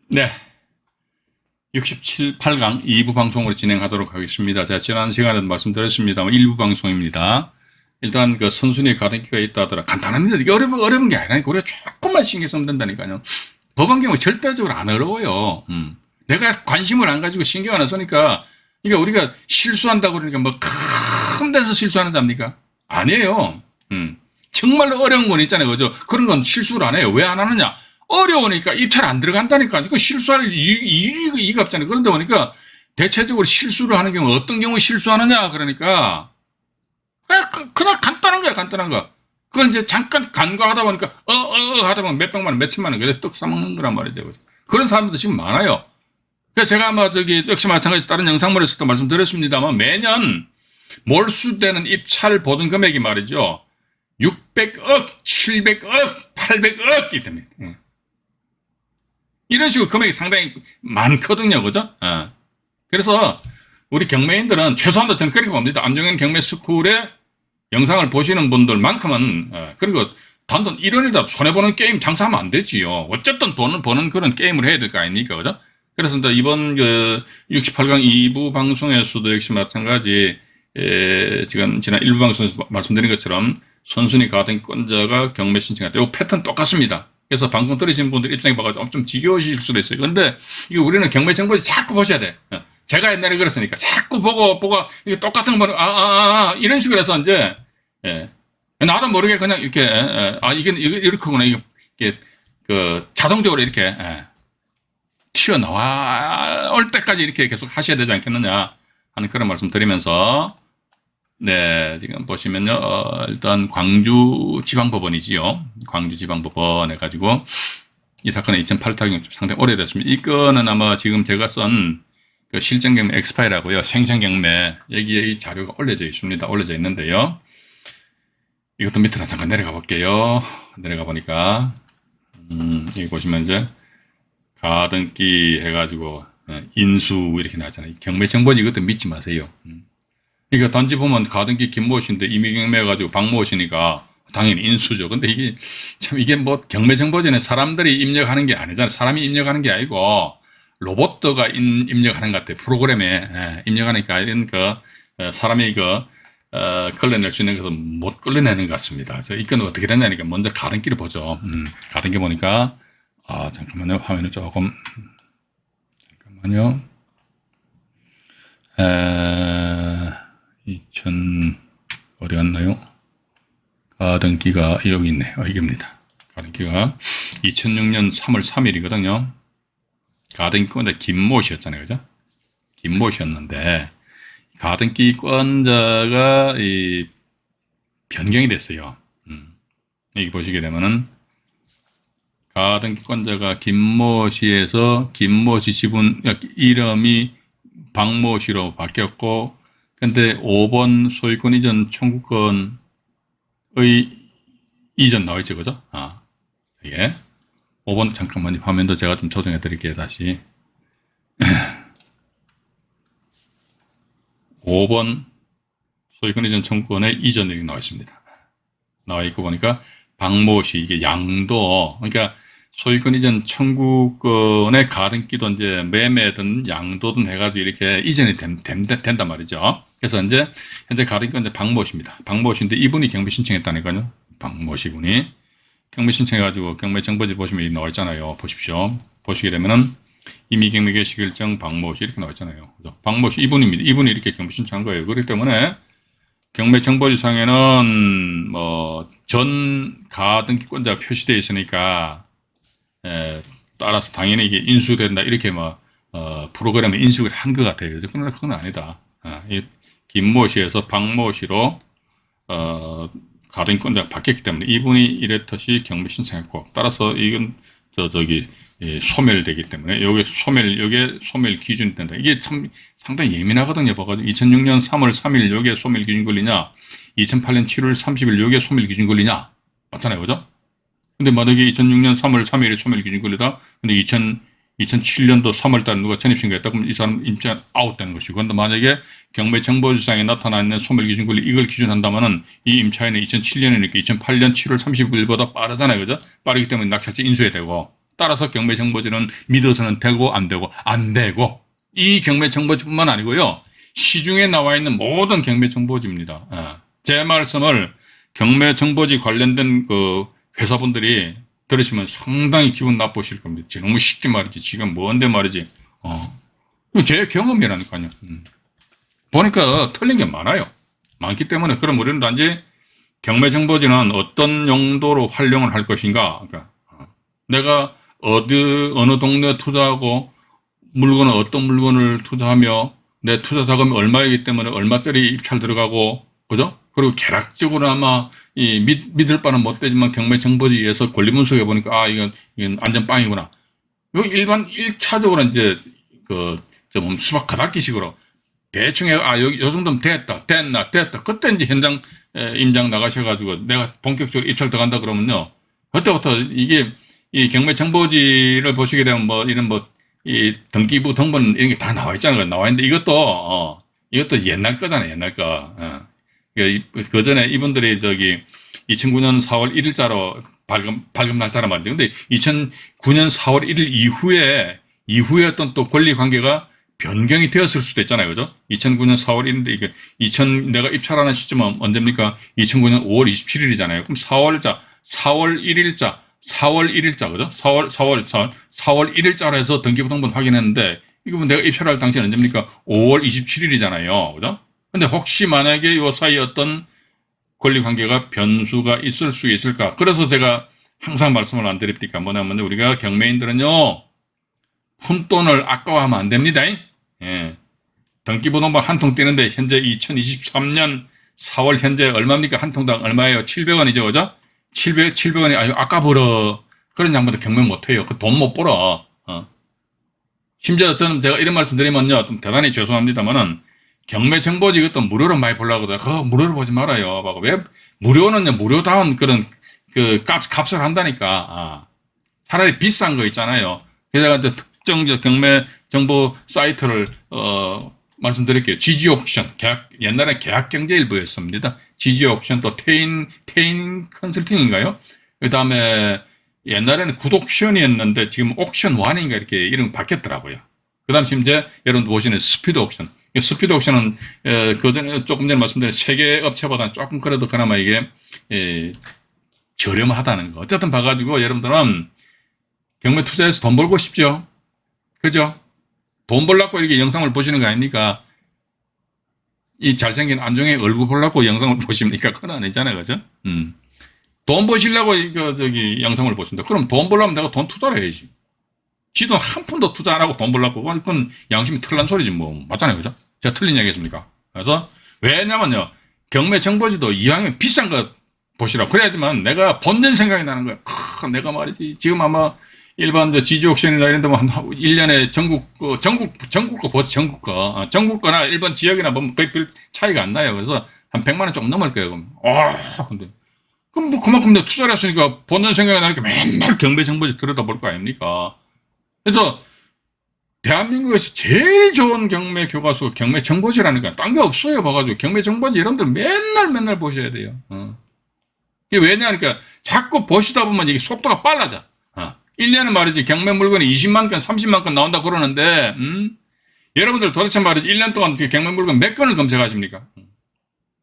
네. 67, 8강 2부 방송으로 진행하도록 하겠습니다. 제가 지난 시간에도 말씀드렸습니다만 1부 방송입니다. 일단 그 선순위 가등기가 있다 하더라. 간단합니다. 이게 어려운 게 아니라니까. 우리가 조금만 신경 쓰면 된다니까요. 법원 경우 절대적으로 안 어려워요. 내가 관심을 안 가지고 신경 안 쓰니까 이게 우리가 실수한다고 그러니까 뭐 큰 데서 실수하는 잡니까? 아니에요. 정말로 어려운 건 있잖아요. 그죠? 그런 건 실수를 안 해요. 왜 안 하느냐? 어려우니까 입찰 안 들어간다니까. 이거 실수할 이유가 없잖아요. 그런데 보니까 대체적으로 실수를 하는 경우 어떤 경우 실수하느냐? 그러니까 그냥 간단한 거야, 간단한 거. 그걸 이제 잠깐 간과하다 보니까 하다 보면 몇 백만 원, 몇 천만 원 그래 떡 싸먹는 거란 말이죠. 그런 사람들도 지금 많아요. 그래서 제가 아마 역시 마찬가지 다른 영상물에서도 말씀드렸습니다만 매년 몰수되는 입찰 보증 금액이 말이죠. 600억, 700억, 800억이 됩니다. 이런 식으로 금액이 상당히 많거든요. 그죠? 그래서 우리 경매인들은 최소한도 저는 그렇게 봅니다. 안정현 경매스쿨의 영상을 보시는 분들만큼은 그리고 단돈 1원이라도 손해보는 게임 장사하면 안 되지요. 어쨌든 돈을 버는 그런 게임을 해야 될 거 아닙니까? 그죠? 그래서 이번 68강 2부 방송에서도 역시 마찬가지 지금 지난 1부 방송에서 말씀드린 것처럼 선순위 가등권자가 경매 신청할 때 이 패턴 똑같습니다. 그래서 방송 들으시는 분들 입장에 봐가지고 좀 지겨우실 수도 있어요. 그런데 이게 우리는 경매 정보지 자꾸 보셔야 돼. 제가 옛날에 그랬으니까 자꾸 보고 이게 똑같은 거 이런 식으로 해서 이제 나도 모르게 그냥 이렇게 이게 이렇게구나 이게 그 자동적으로 이렇게 튀어나올 때까지 이렇게 계속 하셔야 되지 않겠느냐 하는 그런 말씀 드리면서 네, 지금 보시면요, 일단 광주지방법원이지요. 광주지방법원 해가지고 이 사건은 2008년 상당히 오래됐습니다. 이 건은 아마 지금 제가 쓴 그 실전경매 엑스파일하고요, 생생경매 여기에 이 자료가 올려져 있습니다. 올려져 있는데요. 이것도 밑으로 잠깐 내려가 볼게요. 내려가 보니까 여기 보시면 이제 가등기 해가지고 인수 이렇게 나왔잖아요. 경매 정보지 이것도 믿지 마세요. 그러니까 단지 보면 가등기 김모 씨인데 임의경매 해가지고 박모 씨니까 당연히 인수죠. 근데 이게 참 이게 뭐 경매 정보전에 사람들이 입력하는 게 아니잖아요. 사람이 입력하는 게 아니고 로봇가 입력하는 것 같아요. 프로그램에 입력하니까 이런 사람이 걸러낼 수 있는 것을 못 걸러내는 것 같습니다. 그래서 이건 어떻게 되냐니까 먼저 가등기를 보죠. 가등기 보니까 잠깐만요. 화면을 조금 잠깐만요. 어디 갔나요? 가등기가 여기 있네. 이겁니다. 가등기가 2006년 3월 3일이거든요. 가등기권자 김모 씨였잖아요. 그죠? 김모 씨였는데, 가등기권자가 변경이 됐어요. 여기 보시게 되면은, 가등기권자가 김모 씨에서 김모 씨 지분, 이름이 박모 씨로 바뀌었고, 근데 5번 소유권 이전 청구권의 이전 나와있죠, 그죠? 이게 5번 잠깐만요. 화면도 제가 좀 조정해 드릴게요, 다시. 5번 소유권 이전 청구권의 이전 이렇게 나와 있습니다. 나와 있고 보니까 박모 씨 이게 양도, 그러니까 소유권 이전 청구권의 가등기도 이제 매매든 양도든 해가지고 이렇게 이전이 된단 말이죠. 그래서 이제 현재 가등기가 이제 박모 씨입니다. 박모 씨인데 이분이 경매 신청했다니까요. 박모 씨 분이 경매 신청해가지고 경매 정보지 보시면 이 나와 있잖아요. 보십시오. 보시게 되면은 이미 경매 개시 결정 박모 씨 이렇게 나와 있잖아요. 박모 씨 이분입니다. 이분이 이렇게 경매 신청한 거예요. 그렇기 때문에 경매 정보지상에는 뭐 전 가등기권자 표시되어 있으니까 따라서 당연히 이게 인수된다 이렇게 프로그램에 인식을 한 것 같아요. 그러나 그건 아니다. 이 김모 씨에서 박모 씨로 가등기권자가 바뀌었기 때문에 이분이 이랬듯이 경매 신청했고, 따라서 이건 소멸되기 때문에 요게 소멸 기준이 된다. 이게 참 상당히 예민하거든요. 봐가지고 2006년 3월 3일 요게 소멸 기준 걸리냐, 2008년 7월 30일 요게 소멸 기준 걸리냐, 맞잖아요, 그죠? 근데 만약에 2006년 3월 3일에 소멸 기준 걸리다, 근데 2007년도 3월 달에 누가 전입신고했다, 그러면 이 사람 임차 아웃되는 것이고, 근데 만약에 경매 정보지상에 나타나 있는 소멸 기준 권리 이걸 기준한다면은 이 임차인은 2007년이니까 2008년 7월 30일보다 빠르잖아요, 그죠? 빠르기 때문에 낙찰자 인수해야 되고, 따라서 경매정보지는 믿어서는 되고 안 되고 안 되고 이 경매정보지뿐만 아니고요. 시중에 나와 있는 모든 경매정보지입니다. 제 말씀을 경매정보지 관련된 그 회사분들이 들으시면 상당히 기분 나쁘실 겁니다. 너무 쉽게 말이지. 지금 뭔데 말이지. 제 경험이라니까요. 보니까 틀린 게 많아요. 많기 때문에 그럼 우리는 단지 경매정보지는 어떤 용도로 활용을 할 것인가. 그러니까 내가 어느 동네에 투자하고 물건을 어떤 물건을 투자하며 내 투자 자금이 얼마이기 때문에 얼마짜리 입찰 들어가고 그죠? 그리고 개략적으로 아마 믿을 바는 못 되지만 경매정보지에서 권리분석해 보니까 이건 안전빵이구나. 일반 1차적으로 이제 좀 수박 가닥기식으로 대충 여기 요 정도면 됐다. 그때 이제 현장 임장 나가셔가지고 내가 본격적으로 입찰 들어간다 그러면요. 그때부터 이게 이 경매정보지를 보시게 되면 이런 이 등기부 등본 이런 게 다 나와 있잖아요. 나와 있는데 이것도 옛날 거잖아요. 옛날 거. 그 전에 이분들이 2009년 4월 1일자로 발급 날짜라 말이죠. 근데 2009년 4월 1일 이후에 어떤 또 권리 관계가 변경이 되었을 수도 있잖아요. 그죠? 2009년 4월 1일인데 이게 내가 입찰하는 시점은 언제입니까? 2009년 5월 27일이잖아요. 그럼 4월 1일자, 그죠? 4월 1일자로 해서 등기부등본 확인했는데, 이거 내가 입찰할 당시는 언제입니까? 5월 27일이잖아요. 그죠? 근데 혹시 만약에 이 사이에 어떤 권리 관계가 변수가 있을 수 있을까? 그래서 제가 항상 말씀을 안 드립니까? 뭐냐면 우리가 경매인들은요, 푼돈을 아까워하면 안 됩니다. 등기부등본 한 통 떼는데 현재 2023년 4월 현재 얼마입니까? 한 통당 얼마예요? 700원이죠. 그죠? 700원이 아까버려. 그런 양반들 경매 못해요. 그 돈 못 벌어. 심지어 저는 제가 이런 말씀 드리면요. 좀 대단히 죄송합니다만은 경매정보지 이것도 무료로 많이 보려고 그래. 그거 무료로 보지 말아요. 왜 무료는요, 무료다운 그런 값을 한다니까. 차라리 비싼 거 있잖아요. 그래서 특정 경매정보 사이트를 말씀드릴게요. 지지옥션, 옛날에 계약경제일보였습니다. 지지옥션 또 테인 컨설팅인가요? 그 다음에 옛날에는 굿옥션이었는데 지금 옥션 1인가 이렇게 이름 바뀌었더라고요. 그 다음 이제 여러분 보시는 스피드 옥션. 스피드 옥션은 조금 전에 말씀드린 세계 업체보다는 조금 그래도 그나마 이게 저렴하다는 거. 어쨌든 봐가지고 여러분들은 경매 투자해서 돈 벌고 싶죠? 그죠? 돈 벌려고 이렇게 영상을 보시는 거 아닙니까? 이 잘생긴 안종의 얼굴 보려고 영상을 보십니까? 그건 아니잖아요. 그죠? 돈 버시려고 영상을 보신다. 그럼 돈 벌려면 내가 돈 투자를 해야지. 지 돈 한 푼도 투자 안 하고 돈 벌려고. 그건 양심이 틀린 소리지 뭐. 맞잖아요. 그죠? 제가 틀린 얘기 했습니까? 그래서 왜냐면요. 경매정보지도 이왕이면 비싼 거 보시라고. 그래야지만 내가 번는 생각이 나는 거야. 내가 말이지. 지금 아마 일반 지지옥션이나 이런 데면 한 1년에 전국 거 보지, 전국 거나 일반 지역이나 보면 거의 별 차이가 안 나요. 그래서 한 100만 원 좀 넘을 거예요. 근데. 그럼 뭐 그만큼 내가 투자를 했으니까 보는 생각이 나니까 맨날 경매정보지 들여다볼 거 아닙니까? 그래서 대한민국에서 제일 좋은 경매 교과서 경매정보지라니까 딴 게 없어요. 봐가지고 경매정보지 여러분들 맨날 보셔야 돼요. 이게 왜냐니까 자꾸 보시다 보면 이게 속도가 빨라져. 1년에 말이지 경매 물건이 20만 건, 30만 건 나온다 그러는데 여러분들 도대체 말이지 1년 동안 경매 물건 몇 건을 검색하십니까?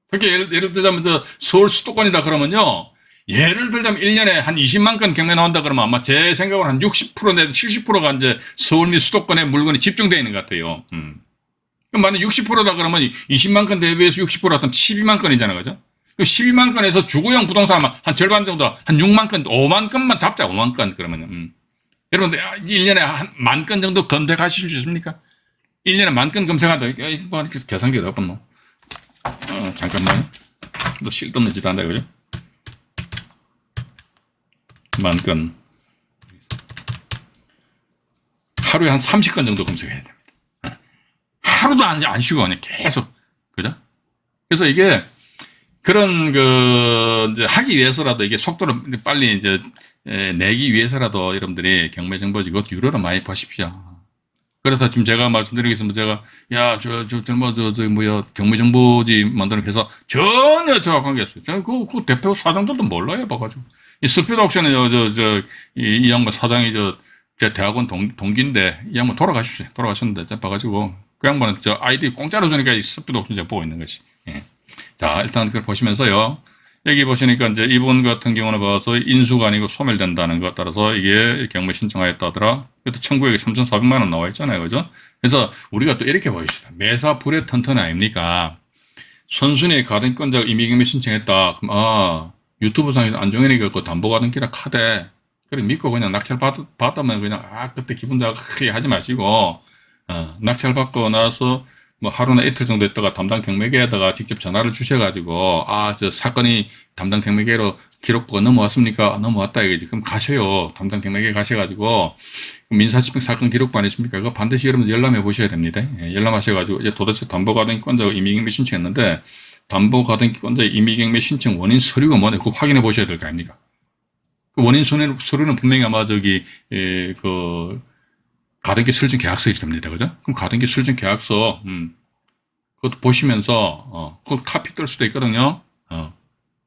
그렇게 예를 들자면 서울 수도권이다 그러면요. 예를 들자면 1년에 한 20만 건 경매 나온다 그러면 아마 제 생각으로 한 60% 내지 70%가 이제 서울 및 수도권에 물건이 집중되어 있는 것 같아요. 그럼 만약 60%다 그러면 20만 건 대비해서 60%가 12만 건이잖아요. 그죠? 12만 건에서 주거용 부동산 한 절반 정도, 한 6만 건, 5만 건만 잡자, 5만 건, 그러면은. 여러분들, 1년에 한 10,000건 정도 검색하실 수 있습니까? 1년에 10,000건 검색한다. 이거 계산기가 나쁜 놈. 잠깐만. 너 실없는 짓 한다, 그죠? 10,000건. 하루에 한 30건 정도 검색해야 됩니다. 하루도 안 쉬고 그냥 계속. 그죠? 그래서 이게, 그런 이제 하기 위해서라도 이게 속도를 빨리 이제 내기 위해서라도 여러분들이 경매정보지 이것 유료로 많이 보십시오. 그래서 지금 제가 말씀드리겠습니다. 제가 경매정보지 만드는 회사 전혀 저와 관계없어요. 저는 그 대표 사장들도 몰라요, 봐가지고. 이 스피드 옥션에 이 양반 사장이 제 대학원 동기인데 이 양반 돌아가셨어요. 돌아가셨는데 제가 봐가지고 그 양반은 저 아이디 공짜로 주니까 이 스피드 없이 보고 있는 것이. 예. 자, 일단 그걸 보시면서요. 여기 보시니까 이제 이분 같은 경우는 봐서 인수가 아니고 소멸된다는 것 따라서 이게 경매 신청하였다 하더라. 그것도 청구액이 3,400만 원 나와 있잖아요. 그죠? 그래서 우리가 또 이렇게 보입시다. 매사 불의 턴턴 아닙니까? 선순위 가등권자가 임의경매 신청했다. 그럼, 유튜브 상에서 안종현이가 그 담보가등기라 카대. 그래, 믿고 그냥 낙찰 받으면 그냥, 그때 기분 나게 하지 마시고, 낙찰받고 나서 뭐 하루나 이틀 정도 있다가 담당 경매계에다가 직접 전화를 주셔가지고, 저 사건이 담당 경매계로 기록부가 넘어왔습니까? 넘어왔다 이거지. 그럼 가셔요. 담당 경매계 가셔가지고, 민사집행 사건 기록부 아니십니까? 그거 반드시 여러분 열람해 보셔야 됩니다. 예, 열람하셔가지고, 이제 도대체 담보가등기권자가 임의경매 신청했는데, 담보가등기권자의 임의경매 신청 원인 서류가 뭐냐? 그거 확인해 보셔야 될 거 아닙니까? 그 원인 서류는 분명히 아마 가등기 설정 계약서일 겁니다. 그죠? 그럼 가등기 설정 계약서, 그것도 보시면서, 그거 카피 뜰 수도 있거든요.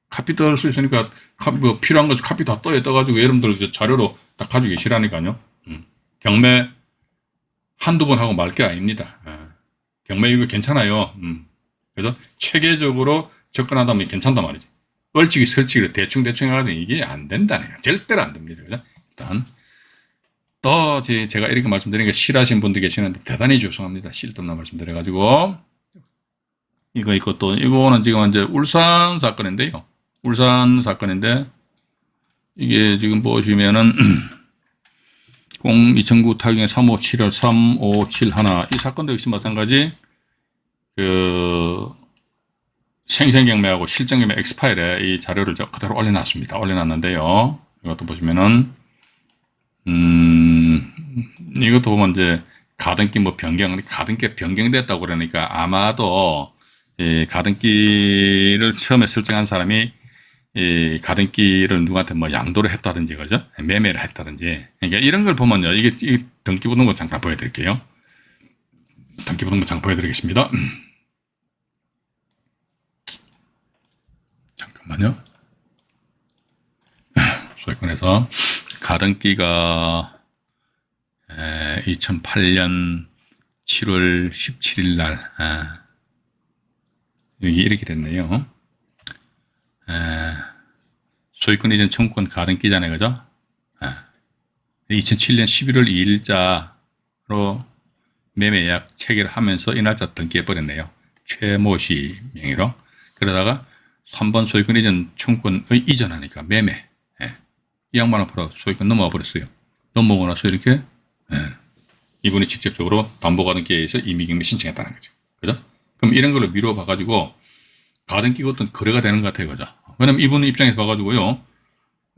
카피 뜰 수 있으니까, 뭐 필요한 거 카피 다 떠가지고 여러분들 자료로 딱 가지고 계시라니까요. 경매 한두 번 하고 말 게 아닙니다. 경매 이거 괜찮아요. 그래서 체계적으로 접근하다면 괜찮단 말이지. 얼치기 설치기를 대충 해가지고 이게 안 된다는 거예요. 절대로 안 됩니다. 그죠? 일단. 또 제가 이렇게 말씀드리니까 싫어하신 분들 계시는데 대단히 죄송합니다. 싫다는 말씀 드려가지고 이거 있고 또 이거는 지금 이제 울산 사건인데요. 울산 사건인데 이게 지금 보시면은 2009 타경의 357월 3571 이 사건도 역시 마찬가지 생생경매하고 실전경매 엑스파일에 이 자료를 그대로 올려놨습니다. 올려놨는데요. 이것도 보시면은 이것도 보면 이제 가등기 가등기가 변경됐다고 그러니까 아마도 이 가등기를 처음에 설정한 사람이 이 가등기를 누구한테 뭐 양도를 했다든지, 그죠? 매매를 했다든지. 그러니까 이런 걸 보면요. 이게 등기부등본 잠깐 보여드릴게요. 등기부등본 잠깐 보여드리겠습니다. 잠깐만요. 소유권에서 가등기가 2008년 7월 17일 날 여기 이렇게 됐네요. 소유권 이전 청구권 가등기잖아요. 그죠? 2007년 11월 2일자로 매매 예약 체결을 하면서 이 날짜 등기해버렸네요. 최모 씨 명의로. 그러다가 3번 소유권 이전 청구권의 이전하니까 매매. 이 양반 앞으로 소유권 넘어와 버렸어요. 넘어오고 나서 이렇게 이분이 직접적으로 담보가등기에 의해서 임의경매 신청했다는 거죠. 그죠? 그럼 이런 걸로 미루어 봐가지고 가등기가 어떤 거래가 되는 것 같아요. 그죠? 왜냐면 이분 입장에서 봐가지고요.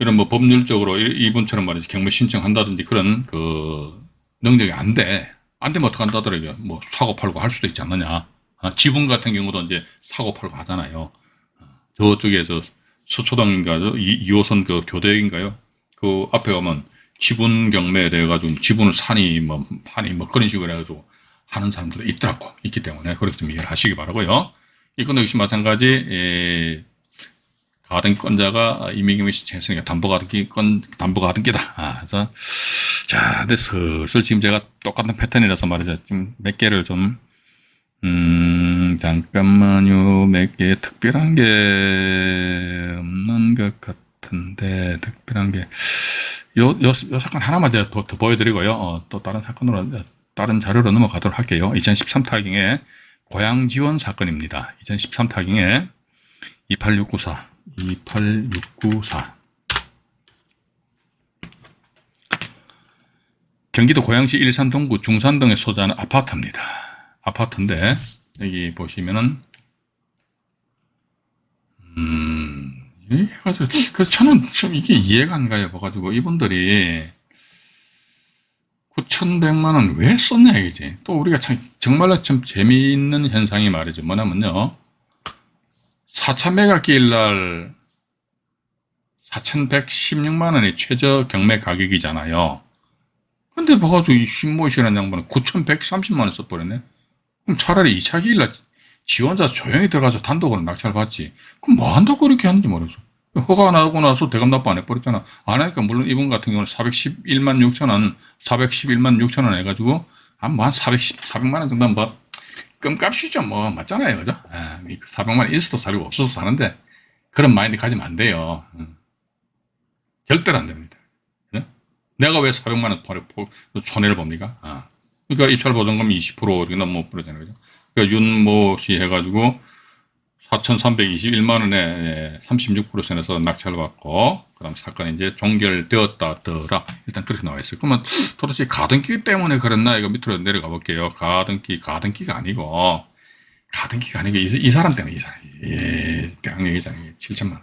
이런 뭐 법률적으로 이분처럼 말이지 경매 신청한다든지 그런 능력이 안 돼. 안 되면 어떡한다더라고요. 뭐 사고 팔고 할 수도 있지 않느냐. 지분 같은 경우도 이제 사고 팔고 하잖아요. 저쪽에서 서초동인가 2호선 그 교대역인가요? 그 앞에 가면 지분 경매에 대해 가지고 지분을 파니 뭐 그런 식으로 해가지고 하는 사람들도 있기 때문에 그렇게 좀 이해를 하시기 바라고요. 이건도 역시 마찬가지 가등권자가 임의경매 신청했으니까 담보가등기다. 그래서 자, 근데 슬슬 지금 제가 똑같은 패턴이라서 말이죠. 지금 몇 개를 좀 잠깐만요. 몇 개 특별한 게 없는 것 같은데 특별한 게 요 사건 하나만 제가 더 보여드리고요. 또 다른 사건으로 다른 자료로 넘어가도록 할게요. 2013 타경의 고향 지원 사건입니다. 2013 타경의 28694 경기도 고양시 일산 동구 중산동에 소재하는 아파트입니다. 아파트인데 여기 보시면은 저는 좀 이게 이해가 안 가요. 봐가지고 이분들이 9,100만 원 왜 썼냐 이지. 또 우리가 정말로 좀 재미있는 현상이 말이죠. 뭐냐면요. 4,000매가 날 4,116만 원이 최저 경매 가격이잖아요. 근데 봐가지고 이 신모씨라는 양반은 9,130만 원 써버렸네. 그럼 차라리 2차 기일날 지 혼자 조용히 들어가서 단독으로 낙찰 받지. 그럼 뭐 한다고 그렇게 하는지 모르겠어. 허가 나고 나서 대금 납부 안 해버렸잖아. 안 하니까 물론 이분 같은 경우는 411만 6천 원, 411만 6천 원 해가지고 한 400만 원 정도는 뭐 끔값이죠. 뭐 맞잖아요. 그죠? 400만 원 있어도 살고 없어도 사는데 그런 마인드 가지면 안 돼요. 절대로 안 됩니다. 그죠? 내가 왜 400만 원 손해를 봅니까? 그러니까 입찰 보증금 20% 이렇게 넘어 버리잖아요. 그죠? 그러니까 윤모 씨 해가지고 4,321만 원에 36% 선에서 낙찰을 받고, 그 다음 사건이 이제 종결되었다더라. 일단 그렇게 나와 있어요. 그러면 도대체 가등기 때문에 그랬나? 이거 밑으로 내려가 볼게요. 가등기가 아니고, 이 사람 때문에, 이 사람. 예, 대학 얘기잖아요. 7천만 원.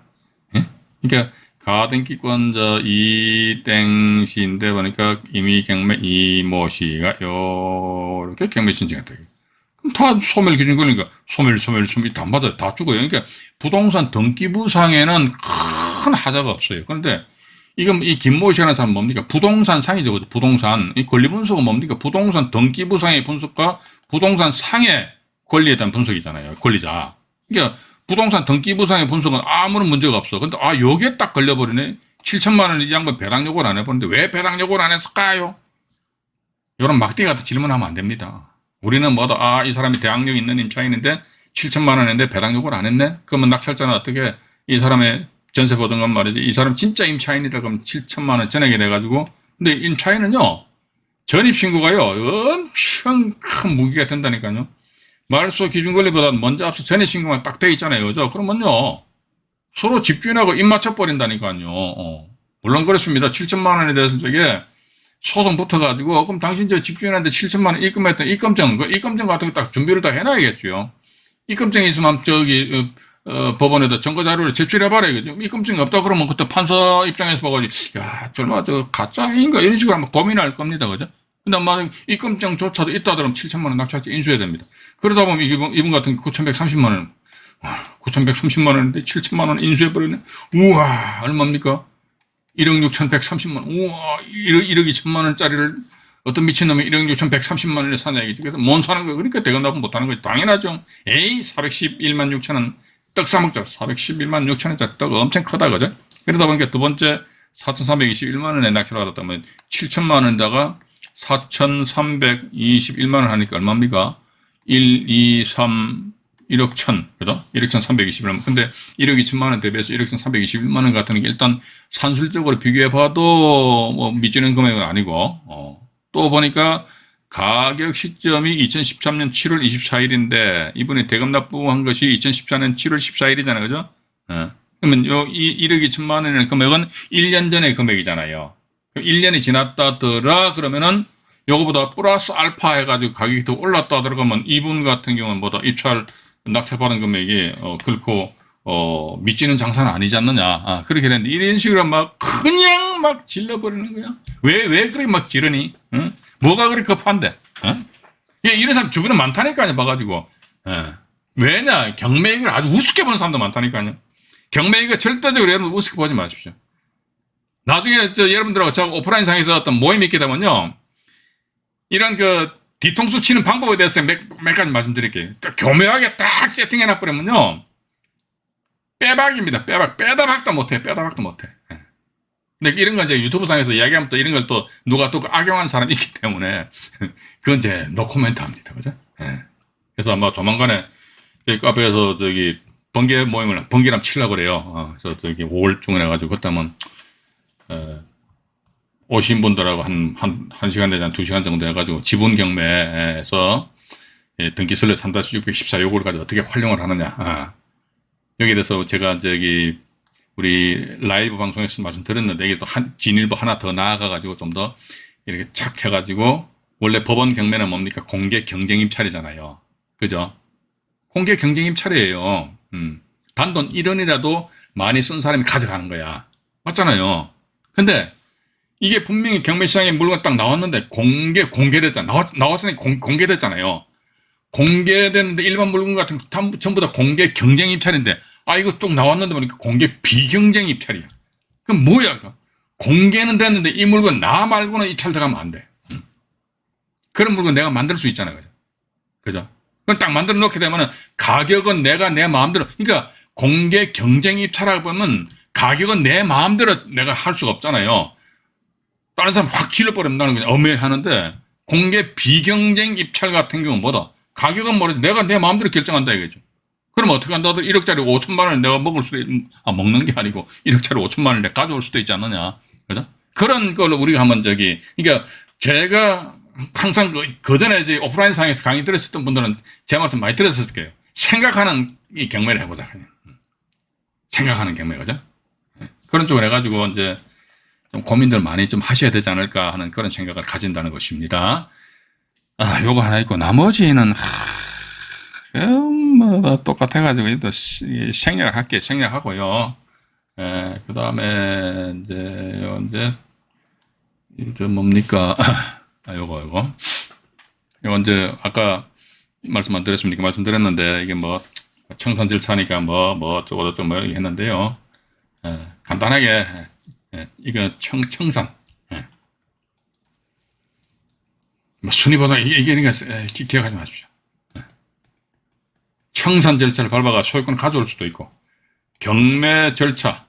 예? 그러니까, 가등기권자 이땡씨인데, 보니까 이미 경매 이모 씨가 요렇게 경매 신청했다. 다 소멸 기준 거니까 소멸 다 맞아요. 다 죽어요. 그러니까 부동산 등기부상에는 큰 하자가 없어요. 그런데 이건 이 김모 씨라는 사람은 뭡니까? 부동산 상이죠. 부동산. 이 권리 분석은 뭡니까? 부동산 등기부상의 분석과 부동산 상의 권리에 대한 분석이잖아요. 권리자. 그러니까 부동산 등기부상의 분석은 아무런 문제가 없어. 근데 요게 딱 걸려버리네. 7천만 원 이 양반 배당 요구를 안 해버렸는데 왜 배당 요구를 안 했을까요? 이런 막대 같은 질문하면 안 됩니다. 우리는 뭐다, 이 사람이 대학력 있는 임차인인데 7천만 원인데 배당 요구를 안 했네? 그러면 낙찰자는 어떻게 이 사람의 전세보증금 말이지. 이 사람 진짜 임차인이다 그러면 7천만 원 전액이 돼가지고. 근데 임차인은요, 전입신고가요, 엄청 큰 무기가 된다니까요. 말소 기준권리보다 먼저 앞서 전입신고가 딱 돼 있잖아요. 그죠? 그러면요, 서로 집주인하고 입 맞춰버린다니까요. 물론 그렇습니다. 7천만 원에 대해서 저게 소송 붙어가지고, 그럼 당신 저 집주인한테 7천만 원 입금했던 입금증 같은 거 딱 준비를 다 해놔야겠죠. 입금증이 있으면 법원에다 증거자료를 제출해봐라 이거죠. 입금증이 없다 그러면 그때 판사 입장에서 봐가지고, 야, 설마 저 가짜인가? 이런 식으로 한번 고민할 겁니다. 그죠? 근데 만약 입금증조차도 있다 그러면 7천만 원 낙찰자 인수해야 됩니다. 그러다 보면 이분 같은 9,130만 원, 9,130만 원인데 7천만 원 인수해버리네? 우와, 얼마입니까? 1억 6,130만 원. 우와, 1억 2천만 원짜리를 어떤 미친놈이 1억 6,130만 원에 사냐 이거죠. 그래서 못 사는 거예요. 그러니까 대금 납부 못 하는 거죠. 당연하죠. 411만 6천 원 떡 사먹죠. 411만 6천 원짜리 떡 엄청 크다, 그죠? 그러다 보니까 두 번째 4,321만 원에 낙찰을 받았다면 7천만 원에다가 4,321만 원 하니까 얼마입니까? 1, 2, 3, 1억 1천, 그죠? 1억 1,321만 원. 근데 1억 2천만 원 대비해서 1억 1,321만 원 같은 게 일단 산술적으로 비교해봐도 뭐 미치는 금액은 아니고, 또 보니까 가격 시점이 2013년 7월 24일인데 이분이 대금 납부한 것이 2014년 7월 14일이잖아요. 그죠? 그러면 요 1억 2천만 원이라는 금액은 1년 전의 금액이잖아요. 1년이 지났다더라 그러면은 요거보다 플러스 알파 해가지고 가격이 더 올랐다 들어가면 이분 같은 경우는 뭐다 낙찰받은 금액이 결코 미치는 장사는 아니지 않느냐. 그렇게 되는데 이런 식으로 막 그냥 막 질러버리는 거야. 왜 그렇게 막 지르니? 응? 뭐가 그렇게 급한데? 이런 사람 주변에 많다니까요. 봐가지고. 왜냐? 경매익을 아주 우습게 보는 사람도 많다니까요. 경매익을 절대적으로 여러분 우습게 보지 마십시오. 나중에 여러분들하고 저 오프라인 상에서 어떤 모임이 있게 되면요. 이런 뒤통수 치는 방법에 대해서 몇 가지 말씀드릴게요. 교묘하게 딱 세팅해놔버리면요. 빼박입니다. 빼다 박도 못해. 근데 이런 건 이제 유튜브 상에서 이야기하면 또 이런 걸 또 누가 또 악용하는 사람이 있기 때문에 그건 이제 노코멘트 합니다. 그죠? 그래서 아마 조만간에 저희 카페에서 번개 모임을 번개람 치려고 그래요. 그래서 5월 중에 해가지고 그때 한번 오신 분들하고 한 시간 내지 한 2시간 정도 해가지고 지분 경매에서 등기설례 3-614 요구를 가지고 어떻게 활용을 하느냐. 여기에 대해서 제가 우리 라이브 방송에서 말씀드렸는데 이게 또 진일보 하나 더 나아가가지고 좀 더 이렇게 착 해가지고 원래 법원 경매는 뭡니까? 공개 경쟁 입찰이잖아요. 그죠? 공개 경쟁 입찰이에요. 단돈 1원이라도 많이 쓴 사람이 가져가는 거야. 맞잖아요. 근데 이게 분명히 경매시장에 물건 딱 나왔는데 공개됐잖아. 나왔으니 공개됐잖아요. 공개됐는데 일반 물건 같은 거 전부 다 공개 경쟁 입찰인데 이거 뚝 나왔는데 보니까 공개 비경쟁 입찰이야. 그럼 뭐야? 공개는 됐는데 이 물건 나 말고는 입찰 들어가면 안 돼. 그런 물건 내가 만들 수 있잖아요. 그죠? 그건 딱 만들어 놓게 되면은 가격은 내가 내 마음대로, 그러니까 공개 경쟁 입찰하고 보면 가격은 내 마음대로 내가 할 수가 없잖아요. 다른 사람 확 질러버리면 나는 그냥 하는데 공개 비경쟁 입찰 같은 경우는 뭐다? 가격은 뭐라 내가 내 마음대로 결정한다 이거죠. 그럼 어떻게 한다? 1억짜리 5천만 원을 내가 먹을 수도 먹는 게 아니고 1억짜리 5천만 원을 내가 가져올 수도 있지 않느냐. 그죠? 그런 걸 우리가 한번 그러니까 제가 항상 그 전에 이제 오프라인 상에서 강의 들었었던 분들은 제 말씀 많이 들었을 거예요. 생각하는 이 경매를 해보자. 그냥. 생각하는 경매, 그죠? 그런 쪽으로 해가지고 이제 좀 고민들 많이 좀 하셔야 되지 않을까 하는 그런 생각을 가진다는 것입니다. 요거 하나 있고, 나머지는, 뭐, 똑같아가지고, 또 생략을 할게요. 생략하고요. 그 다음에, 이제 뭡니까? 요거. 이제, 아까 말씀 안 드렸습니까? 말씀드렸는데, 이게 뭐, 청산 절차니까 어쩌고저쩌고 이렇게 했는데요. 간단하게, 이거 청산. 순위보다 이게 그러니까 기억하지 마십시오. 청산 절차를 밟아가 소유권을 가져올 수도 있고, 경매 절차,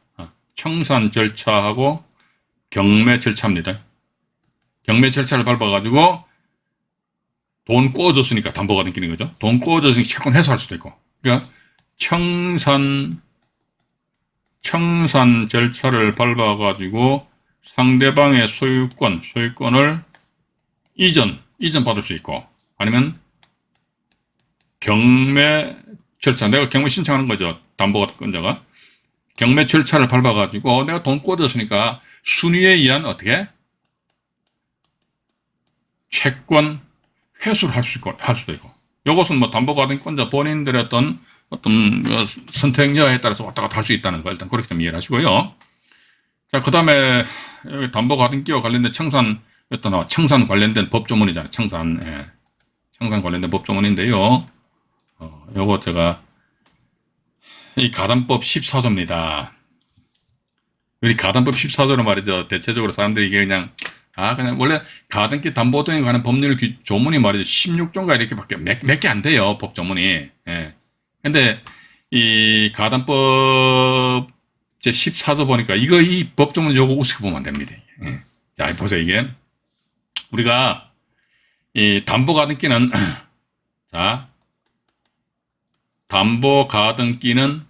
청산 절차하고 경매 절차입니다. 경매 절차를 밟아가지고 돈 꿔줬으니까 담보가 당기는 거죠. 돈 꿔줬으니까 채권 회수할 수도 있고. 그러니까 청산 절차를 밟아가지고 상대방의 소유권을 이전 받을 수 있고, 아니면 경매 절차, 내가 경매 신청하는 거죠. 담보권자가. 경매 절차를 밟아가지고 내가 돈 꿔줬으니까 순위에 의한 어떻게? 채권 회수를 할 수도 있고. 이것은 뭐 담보가등권자 본인들의 어떤 선택 여하에 따라서 왔다 갔다 할 수 있다는 거 일단 그렇게 좀 이해를 하시고요. 자, 그 다음에 여기 담보가등기와 관련된 청산 관련된 법조문이잖아요. 청산 관련된 법조문인데요. 요거 제가 이 가담법 14조입니다. 이 가담법 14조는 말이죠. 대체적으로 사람들이 이게 그냥 원래 가등기 담보 등에 관한 법률 조문이 말이죠. 16조인가 이렇게밖에 몇 개 안 돼요. 법 조문이. 근데 이 가담법 제 14조 보니까 이 법 조문 요거 우습게 보면 안 됩니다. 자, 보세요. 이게 우리가 이 담보 가등기는 자, 담보 가등기는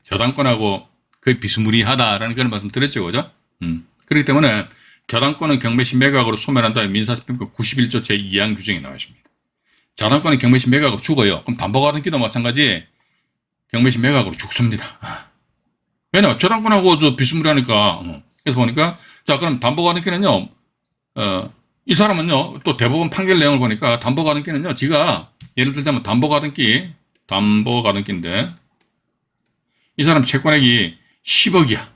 저당권하고 거의 비스무리하다라는 그런 말씀 드렸죠, 그죠? 그렇기 때문에 저당권은 경매시 매각으로 소멸한다. 민사집행법 91조 제2항 규정이 나와 있습니다. 저당권은 경매시 매각으로 죽어요. 그럼 담보가등기도 마찬가지 경매시 매각으로 죽습니다. 왜냐면 저당권하고 비스무리하니까. 그래서 보니까 자, 그럼 담보가등기는요. 이 사람은요. 또 대법원 판결 내용을 보니까 담보가등기는요. 지가 예를 들자면 담보가등기인데 이 사람 채권액이 10억이야.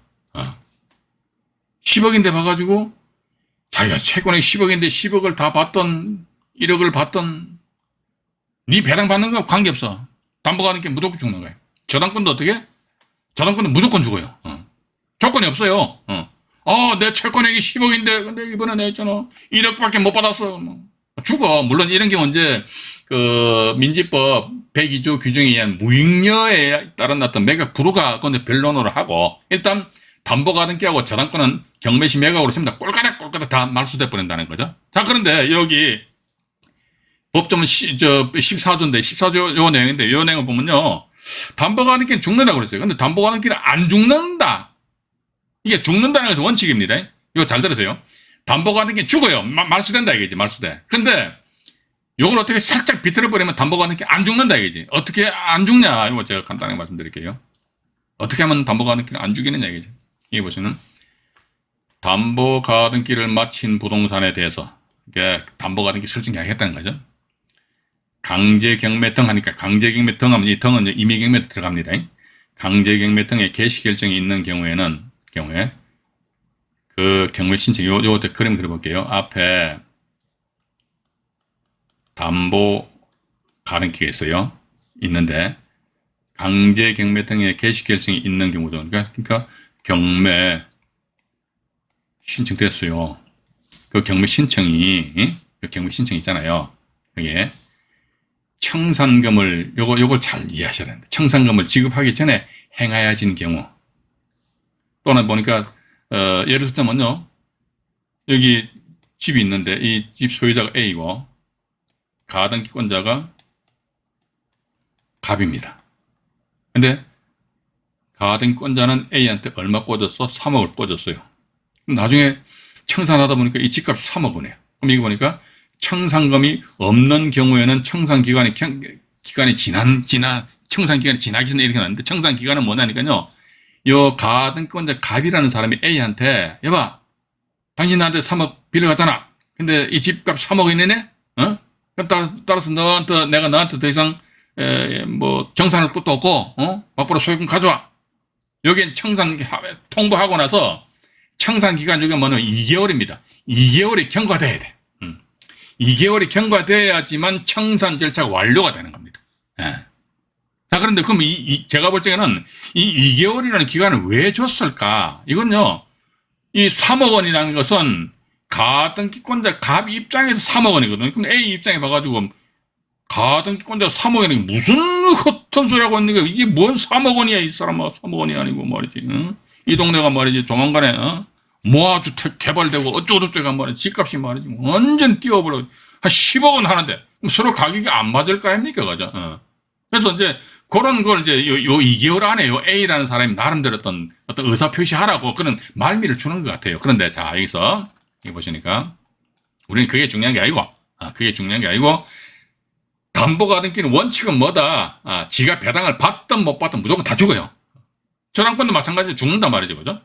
10억인데 봐가지고 자기가 채권액이 10억인데 10억을 다 받던 1억을 받던 네 배당 받는 거 관계없어. 담보가등기 무조건 죽는 거예요. 저당권도 어떻게? 저당권은 무조건 죽어요. 조건이 없어요. 내 채권액이 10억인데 근데 이번에 내 있잖아 1억밖에 못 받았어. 죽어. 물론 이런 경우 이제 그 민지법 102조 규정에 의한 무익녀에 따른 어떤 매각 불허가 근데 변론으로 하고 일단 담보가등기하고 저당권은 경매시 매각으로 씁니다. 꼴까닥 다 말소돼 버린다는 거죠. 자, 그런데 여기 법조문 14조인데 14조 요 내용인데 요 내용을 보면요. 담보가등기는 죽는다고 그랬어요. 근데 담보가등기는 안 죽는다. 이게 죽는다는 것은 원칙입니다. 이거 잘 들으세요. 담보가등기는 죽어요. 말소된다 이거지. 말소돼. 근데 요걸 어떻게 살짝 비틀어버리면 담보가등기 안 죽는다 이거지. 어떻게 안 죽냐. 이거 제가 간단하게 말씀드릴게요. 어떻게 하면 담보가등기를 안 죽이느냐 이거지. 이게 보시면 담보가등기를 마친 부동산에 대해서 이게 담보가등기 설정 계약했다는 거죠. 강제경매 등 하니까 강제경매 등 하면 이 등은 임의경매도 들어갑니다. 강제경매 등의 개시 결정이 있는 경우에 그 경매 신청 요거 그림 그려볼게요. 앞에 담보 가등기가 있어요. 있는데 강제경매 등의 개시 결정이 있는 경우도 그러니까 경매 신청됐어요. 그 경매 신청이 있잖아요. 여기에 청산금을 요걸 잘 이해하셔야 됩니다. 청산금을 지급하기 전에 행하여진 경우 또는 보니까 예를 들면요 여기 집이 있는데 이 집 소유자가 A고 가등기권자가 갑입니다. 근데 가등기권자는 A한테 얼마 꽂았어? 3억을 꽂았어요. 나중에 청산하다 보니까 이 집값이 3억 원이에요. 그럼 이거 보니까 청산금이 없는 경우에는 청산기간이 청산기간이 지나기 전에 이렇게 나왔는데 청산기간은 뭐냐니까요. 요 가등기권자 갑이라는 사람이 A한테 여봐 당신 나한테 3억 빌려갔잖아. 근데 이 집값 3억 원이네? 어? 그럼 따라서 내가 너한테 더 이상 뭐 정산할 것도 없고 밖으로 소유권 가져와. 여기엔 청산 통보하고 나서 청산기간 여기 뭐냐면 2개월입니다. 2개월이 경과돼야 돼. 2개월이 경과돼야지만 청산 절차가 완료가 되는 겁니다. 예. 자, 그런데 그럼 제가 볼 적에는 이 2개월이라는 기간을 왜 줬을까? 이건요, 이 3억 원이라는 것은 가등기권자 갑 입장에서 3억 원이거든요. 그럼 A 입장에 봐가지고 가등기권자 3억 원이 무슨 헛된 소리 하고 있는 거야. 이게 뭔 3억 원이야, 이 사람아. 3억 원이 아니고 말이지. 응? 이 동네가 말이지, 조만간에, 모아주택 개발되고 어쩌고저쩌고 말이지. 집값이 말이지. 완전 뛰어버려. 한 10억 원 하는데. 서로 가격이 안 맞을 거 아닙니까, 그죠? 그래서 이제 그런 걸 이제 요 2개월 안에 요 A라는 사람이 나름대로 어떤 의사표시 하라고 그런 말미를 주는 것 같아요. 그런데 자, 여기서, 여기 보시니까, 우리는 그게 중요한 게 아니고, 그게 중요한 게 아니고, 담보가등기는 원칙은 뭐다? 지가 배당을 받든 못 받든 무조건 다 죽어요. 저당권도 마찬가지로 죽는단 말이죠. 그죠?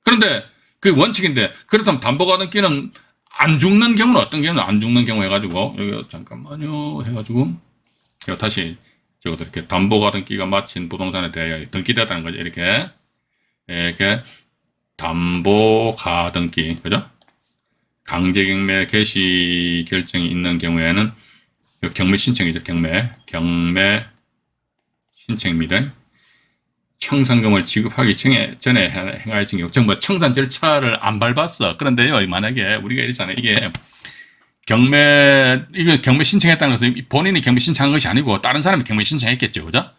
그런데 그 원칙인데, 그렇다면 담보가등기는 안 죽는 경우는 어떤 경우는 안 죽는 경우 해가지고, 여기 잠깐만요. 해가지고, 제가 다시 적어도 이렇게 담보가등기가 마친 부동산에 대하여 등기되었다는 거죠. 이렇게 담보가등기, 그죠? 강제경매 개시 결정이 있는 경우에는 경매 신청이죠. 경매 신청입니다. 청산금을 지급하기 전에 행하여진 경우, 정말 청산 절차를 안 밟았어. 그런데요, 만약에 우리가 이랬잖아요. 이게 경매 신청했다는 것은 본인이 경매 신청한 것이 아니고 다른 사람이 경매 신청했겠죠. 그죠?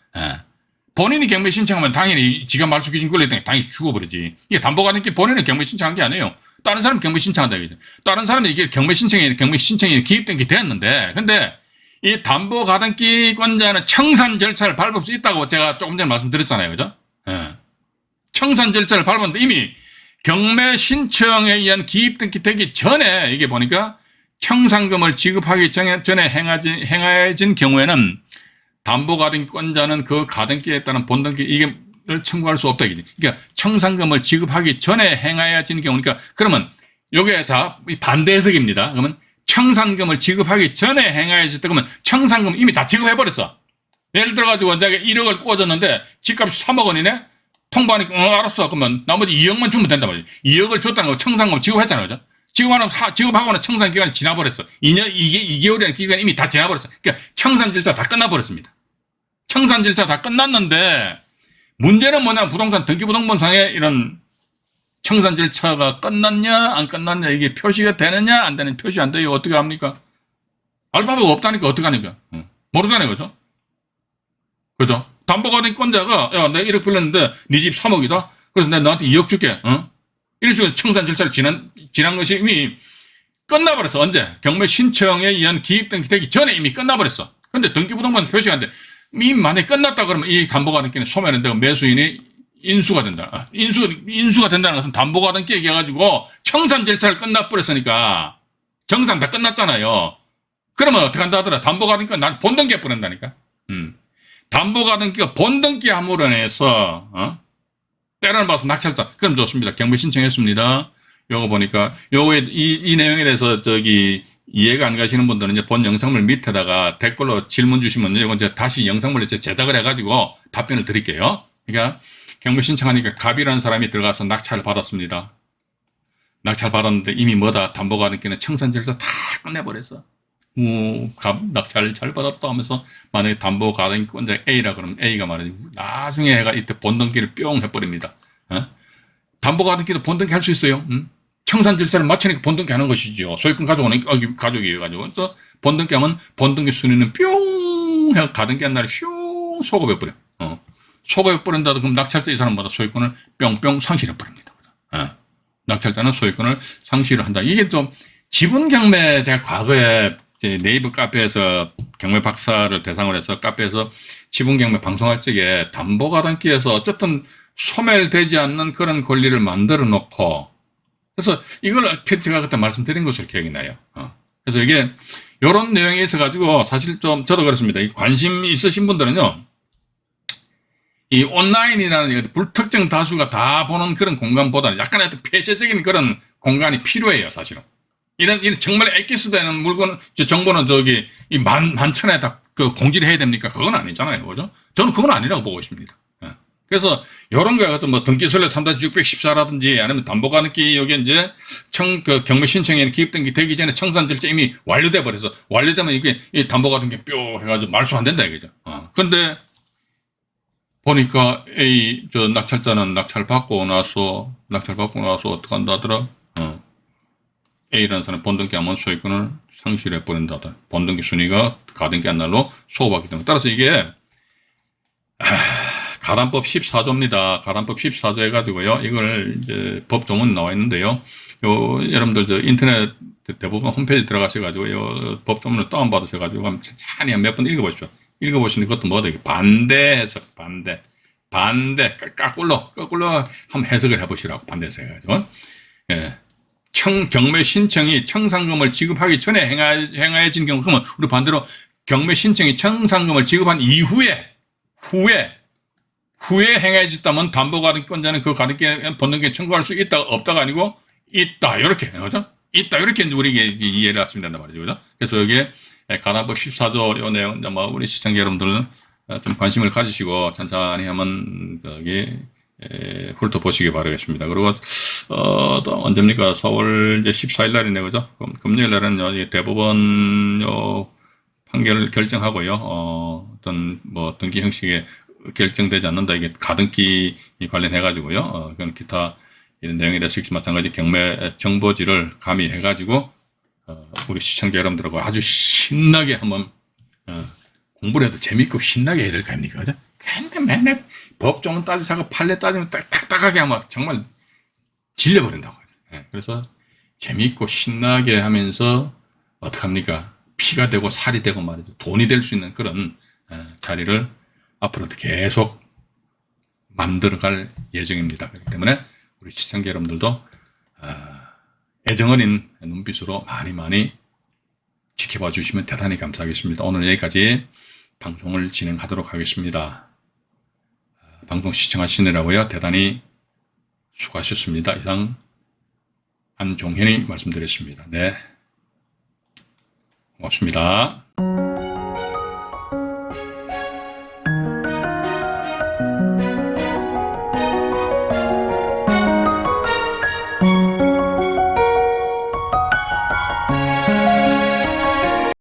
본인이 경매 신청하면 당연히 지가 말소기준 권리에 당연히 죽어버리지. 이게 담보가등기 본인은 경매 신청한 게 아니에요. 다른 사람이 경매 신청한다. 다른 사람이 이게 경매 신청이 기입된 게 되었는데, 근데 이 담보가등기권자는 청산 절차를 밟을 수 있다고 제가 조금 전에 말씀드렸잖아요. 그죠? 청산 절차를 밟았는데 이미 경매 신청에 의한 기입등기 되기 전에 이게 보니까 청산금을 지급하기 전에 행하여진 경우에는 담보가등기권자는 그 가등기에 따른 본등기 이게 청구할 수 없다. 그러니까 청산금을 지급하기 전에 행하여진 경우니까 그러면 요게 자 반대 해석입니다. 그러면 청산금을 지급하기 전에 행하여졌다 그러면 청산금 이미 다 지급해버렸어. 예를 들어가지고 내가 1억을 꽂았는데 집값이 3억 원이네? 통보하니까 알았어. 그러면 나머지 2억만 주면 된단 말이야. 2억을 줬다는 거 청산금 지급했잖아. 그죠? 지급하고는 청산 기간이 지나버렸어. 2개월이라는 기간이 이미 다 지나버렸어. 그러니까 청산 절차 다 끝나버렸습니다. 청산 절차 다 끝났는데 문제는 뭐냐? 부동산 등기부등본상에 이런 청산 절차가 끝났냐 안 끝났냐 이게 표시가 되느냐 안 되는 표시 안 돼요. 어떻게 합니까? 알 방법 없다니까 어떻게 하니까 모르잖아요. 그죠? 그죠? 담보가등기권자가 야 내가 1억 빌렸는데 네 집 3억이다. 그래서 내가 너한테 2억 줄게. 이런 식으로 청산 절차를 지난 것이 이미 끝나버렸어. 언제? 경매 신청에 의한 기입등기 되기 전에 이미 끝나버렸어. 근데 등기부등본 표시가 안 돼. 이미 만약에 끝났다 그러면 이 담보가등기는 소멸은 되고 매수인이 인수가 된다. 인수가 된다는 것은 담보가등기 얘기해가지고 청산 절차를 끝나버렸으니까 정산 다 끝났잖아요. 그러면 어떻게 한다 하더라? 담보가등기가 난 본등기에 뿌린다니까. 담보가등기가 본등기 함으로 인해서 때려는 봐서 낙찰자. 그럼 좋습니다. 경매 신청했습니다. 요거 보니까 요거에 이 내용에 대해서 이해가 안 가시는 분들은 이제 본 영상물 밑에다가 댓글로 질문 주시면 이건 이제 다시 영상물을 제작을 해가지고 답변을 드릴게요. 그러니까 경매 신청하니까 갑이라는 사람이 들어가서 낙찰을 받았습니다. 낙찰 받았는데 이미 뭐다? 담보가등기는 청산 절차 다 끝내버렸어. 갑 낙찰을 잘 받았다 하면서 만약에 담보가등기권자 A라 그러면 A가 말이지 나중에 해가 이때 본등기를 뿅 해버립니다. 담보가등기도 본등기 할 수 있어요. 청산 절차를 마치니까 본등기 하는 것이죠. 소유권 가져오는 가족이어가지고. 그래서 본등기 하면 본등기 순위는 뿅 해서 가등기 한 날에 슝 속업해버려. 속업해버린다도 그럼 낙찰자 이 사람마다 소유권을 뿅뿅 상실해버립니다. 낙찰자는 소유권을 상실을 한다. 이게 좀 지분 경매, 제가 과거에 네이버 카페에서 경매 박사를 대상으로 해서 카페에서 지분 경매 방송할 적에 담보가등기에서 어쨌든 소멸되지 않는 그런 권리를 만들어 놓고, 그래서 이걸 제가 그때 말씀드린 것으로 기억이 나요. 그래서 이게 이런 내용이 있어가지고 사실 좀 저도 그렇습니다. 관심 있으신 분들은요, 이 온라인이라는 불특정 다수가 다 보는 그런 공간보다는 약간의 폐쇄적인 그런 공간이 필요해요, 사실은. 이런 정말 엑기스되는 물건, 정보는 저기, 만천에 다 그 공지를 해야 됩니까? 그건 아니잖아요. 그죠? 저는 그건 아니라고 보고 있습니다. 그래서, 요런 거에 가서 뭐 등기설례 3-614라든지 아니면 담보가등기 여기 이제 경매 신청에 기입등기 되기 전에 청산 절차 이미 완료돼 버려서 완료되면 이게 이 담보가등기 뼈 해가지고 말소 안 된다 이거죠. 근데, 보니까 낙찰자는 낙찰 받고 나서 어떡한다 하더라? A라는 사람이 본등기 하면 소유권을 상실해 버린다더라. 본등기 순위가 가등기 한 날로 소급하기 때문에. 따라서 이게, 가담법 14조입니다. 가담법 14조 해가지고요. 이걸 이제 법조문 나와 있는데요. 여러분들 인터넷 대부분 홈페이지 들어가셔가지고 법조문을 다운받으셔가지고 천천히 몇 번 읽어보십시오. 읽어보시는 것도 뭐다? 반대 해석, 반대. 거꾸로 한번 해석을 해보시라고, 반대 해석해가지고. 예. 경매 신청이 청산금을 지급하기 전에 행하여진 경우, 그러면 우리 반대로 경매 신청이 청산금을 지급한 후에 행해졌다면 담보가등기권자는 그 가등기에 본등기에 청구할 수 있다, 없다가 아니고 있다, 이렇게, 그죠? 있다, 이렇게 우리 이해를 하시면 된단 말이죠, 그죠? 그래서 여기에 가담법 14조 요 내용, 우리 시청자 여러분들은 좀 관심을 가지시고 천천히 한번 훑어보시기 바라겠습니다. 그리고 또 언제입니까? 4월 이제 14일 날이네, 그죠? 금요일 날은 대법원 판결을 결정하고요. 어떤 뭐 등기 형식에 결정되지 않는다. 이게 가등기 관련해 가지고요. 그건 기타 이런 내용에 대해서 역시 마찬가지 경매 정보지를 가미해 가지고 우리 시청자 여러분들하고 아주 신나게 한번 공부를 해도 재밌고 신나게 해야 될 거 아닙니까? 그죠? 근데 맨날 법조문 따지고 판례 따지면 딱딱하게 하면 정말 질려버린다고 하죠. 그래서 재밌고 신나게 하면서 어떡합니까? 피가 되고 살이 되고 말이죠. 돈이 될 수 있는 그런 자리를 앞으로도 계속 만들어갈 예정입니다. 그렇기 때문에 우리 시청자 여러분들도 애정어린 눈빛으로 많이 지켜봐 주시면 대단히 감사하겠습니다. 오늘 여기까지 방송을 진행하도록 하겠습니다. 방송 시청하시느라고요. 대단히 수고하셨습니다. 이상 안종현이 말씀드렸습니다. 네, 고맙습니다.